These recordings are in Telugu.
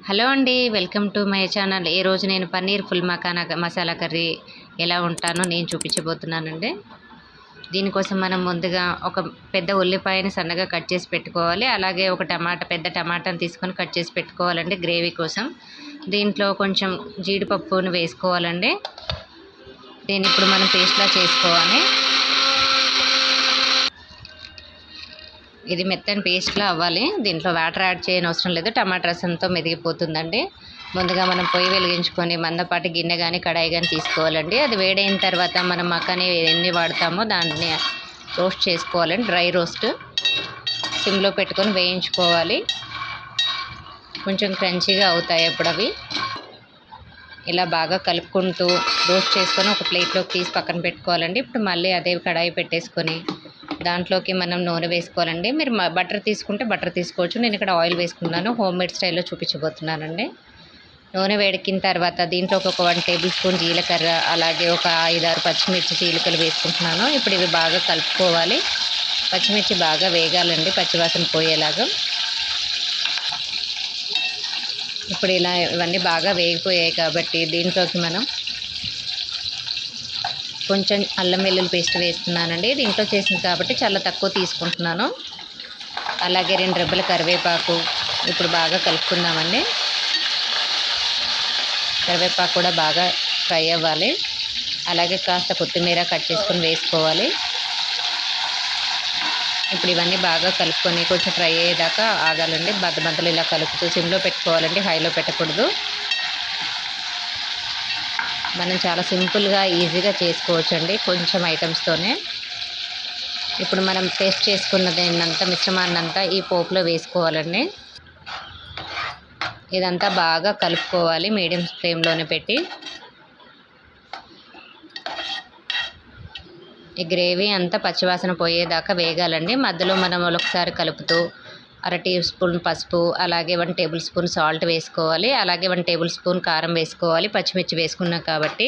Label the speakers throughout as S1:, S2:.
S1: హలో అండి, వెల్కమ్ టు మై ఛానల్. ఈరోజు నేను పన్నీర్ ఫుల్ మసాలా కర్రీ ఎలా ఉంటానో నేను చూపించబోతున్నానండి. దీనికోసం మనం ముందుగా ఒక పెద్ద ఉల్లిపాయని సన్నగా కట్ చేసి పెట్టుకోవాలి. అలాగే ఒక పెద్ద టమాటాని తీసుకొని కట్ చేసి పెట్టుకోవాలండి గ్రేవీ కోసం. దీంట్లో కొంచెం జీడిపప్పును వేసుకోవాలండి. దీన్ని ఇప్పుడు మనం పేస్ట్లా చేసుకోవాలి. ఇది మెత్తని పేస్ట్లా అవ్వాలి. దీంట్లో వాటర్ యాడ్ చేయని అవసరం లేదు, టమాటా రసంతో మెదిగిపోతుందండి. ముందుగా మనం పొయ్యి వెలిగించుకొని మందపాటి గిన్నె కానీ కడాయి కానీ తీసుకోవాలండి. అది వేడైన తర్వాత మనం మక్కని ఎన్ని వాడతామో దాన్ని రోస్ట్ చేసుకోవాలండి. డ్రై రోస్ట్ సిమ్లో పెట్టుకొని వేయించుకోవాలి. కొంచెం క్రంచీగా అవుతాయి అప్పుడు అవి. ఇలా బాగా కలుపుకుంటూ రోస్ట్ చేసుకొని ఒక ప్లేట్లోకి తీసి పక్కన పెట్టుకోవాలండి. ఇప్పుడు మళ్ళీ అదే కడాయి పెట్టేసుకొని దాంట్లోకి మనం నూనె వేసుకోవాలండి. మీరు బటర్ తీసుకుంటే బటర్ తీసుకోవచ్చు. నేను ఇక్కడ ఆయిల్ వేసుకున్నాను. హోమ్ మేడ్ స్టైల్లో చూపించబోతున్నానండి. నూనె వేడెక్కిన తర్వాత దీంట్లో ఒక 1 టేబుల్ స్పూన్ జీలకర్ర, అలాగే ఒక 5-6 పచ్చిమిర్చి చీలికలు వేసుకుంటున్నాను. ఇప్పుడు ఇవి బాగా కలుపుకోవాలి. పచ్చిమిర్చి బాగా వేగాలండి, పచ్చివాసన పోయేలాగా. ఇప్పుడు ఇలా ఇవన్నీ బాగా వేగిపోయాయి కాబట్టి దీంట్లోకి మనం కొంచెం అల్లం వెల్లుల్లి పేస్ట్ వేస్తున్నానండి. దీంట్లో చేసింది కాబట్టి చాలా తక్కువ తీసుకుంటున్నాను. అలాగే 2 రెబ్బల కరివేపాకు ఇప్పుడు బాగా కలుపుకుందామండి. కరివేపాకు కూడా బాగా ఫ్రై అవ్వాలి. అలాగే కాస్త కొత్తిమీర కట్ చేసుకొని వేసుకోవాలి. ఇప్పుడు ఇవన్నీ బాగా కలుపుకొని కొంచెం ఫ్రై అయ్యేదాకా ఆగాలండి. మధ్యలో ఇలా కలుపుతూ సిమ్లో పెట్టుకోవాలండి, హైలో పెట్టకూడదు. మనం చాలా సింపుల్గా ఈజీగా చేసుకోవచ్చండి కొంచెం ఐటమ్స్తోనే. ఇప్పుడు మనం పేస్ట్ చేసుకున్నదంతా మిశ్రమాన్నంతా ఈ పోపులో వేసుకోవాలండి. ఇదంతా బాగా కలుపుకోవాలి మీడియం ఫ్లేమ్లోనే పెట్టి. ఈ గ్రేవీ అంతా పచ్చివాసన పోయేదాకా వేగాలండి. మధ్యలో మనం ఒకసారి కలుపుతూ 1/2 టీ స్పూన్ పసుపు, అలాగే 1 టేబుల్ స్పూన్ సాల్ట్ వేసుకోవాలి. అలాగే 1 టేబుల్ స్పూన్ కారం వేసుకోవాలి. పచ్చిమిర్చి వేసుకున్నాం కాబట్టి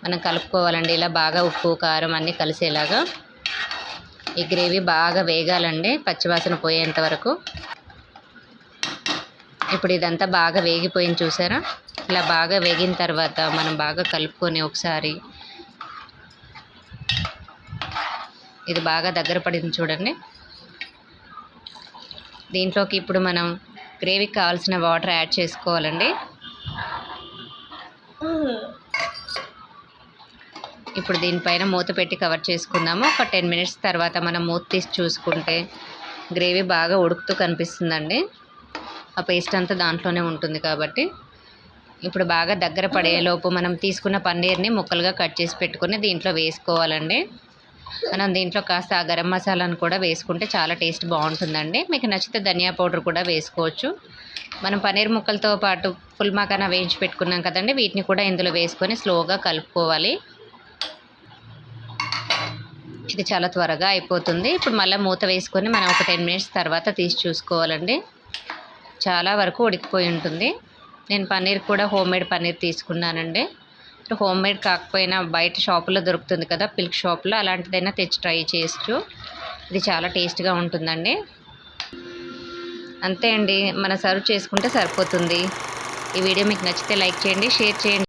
S1: మనం కలుపుకోవాలండి. ఇలా బాగా ఉప్పు కారం అన్నీ కలిసేలాగా ఈ గ్రేవీ బాగా వేగాలండి, పచ్చివాసన పోయేంత వరకు. ఇప్పుడు ఇదంతా బాగా వేగిపోయింది చూసారా. ఇలా బాగా వేగిన తర్వాత మనం బాగా కలుపుకొని ఒకసారి ఇది బాగా దగ్గర పడింది చూడండి. దీంట్లోకి ఇప్పుడు మనం గ్రేవీకి కావాల్సిన వాటర్ యాడ్ చేసుకోవాలండి. ఇప్పుడు దీనిపైన మూత పెట్టి కవర్ చేసుకుందాము. ఒక 10 మినిట్స్ తర్వాత మనం మూత తీసి చూసుకుంటే గ్రేవీ బాగా ఉడుకుతూ కనిపిస్తుందండి. ఆ పేస్ట్ అంతా దాంట్లోనే ఉంటుంది కాబట్టి. ఇప్పుడు బాగా దగ్గర పడేలోపు మనం తీసుకున్న పన్నీర్ని ముక్కలుగా కట్ చేసి పెట్టుకుని దీంట్లో వేసుకోవాలండి. మనం దీంట్లో కాస్త గరం మసాలాను కూడా వేసుకుంటే చాలా టేస్ట్ బాగుంటుందండి. మీకు నచ్చితే ధనియా పౌడర్ కూడా వేసుకోవచ్చు. మనం పన్నీర్ ముక్కలతో పాటు ఫుల్ మకానా వేయించి పెట్టుకున్నాం కదండి, వీటిని కూడా ఇందులో వేసుకొని స్లోగా కలుపుకోవాలి. ఇది చాలా త్వరగా అయిపోతుంది. ఇప్పుడు మళ్ళీ మూత వేసుకొని మనం ఒక 10 మినిట్స్ తర్వాత తీసి చూసుకోవాలండి. చాలా వరకు ఉడికిపోయి ఉంటుంది. నేను పన్నీర్ కూడా హోమ్మేడ్ పన్నీర్ తీసుకున్నానండి. హోమ్మేడ్ కాకపోయినా బయట షాపులో దొరుకుతుంది కదా, పిల్క్ షాప్లో, అలాంటిదైనా తెచ్చి ట్రై చేయొచ్చు. ఇది చాలా టేస్ట్గా ఉంటుందండి. అంతే అండి, మనం సర్వ్ చేసుకుంటే సరిపోతుంది. ఈ వీడియో మీకు నచ్చితే లైక్ చేయండి, షేర్ చేయండి.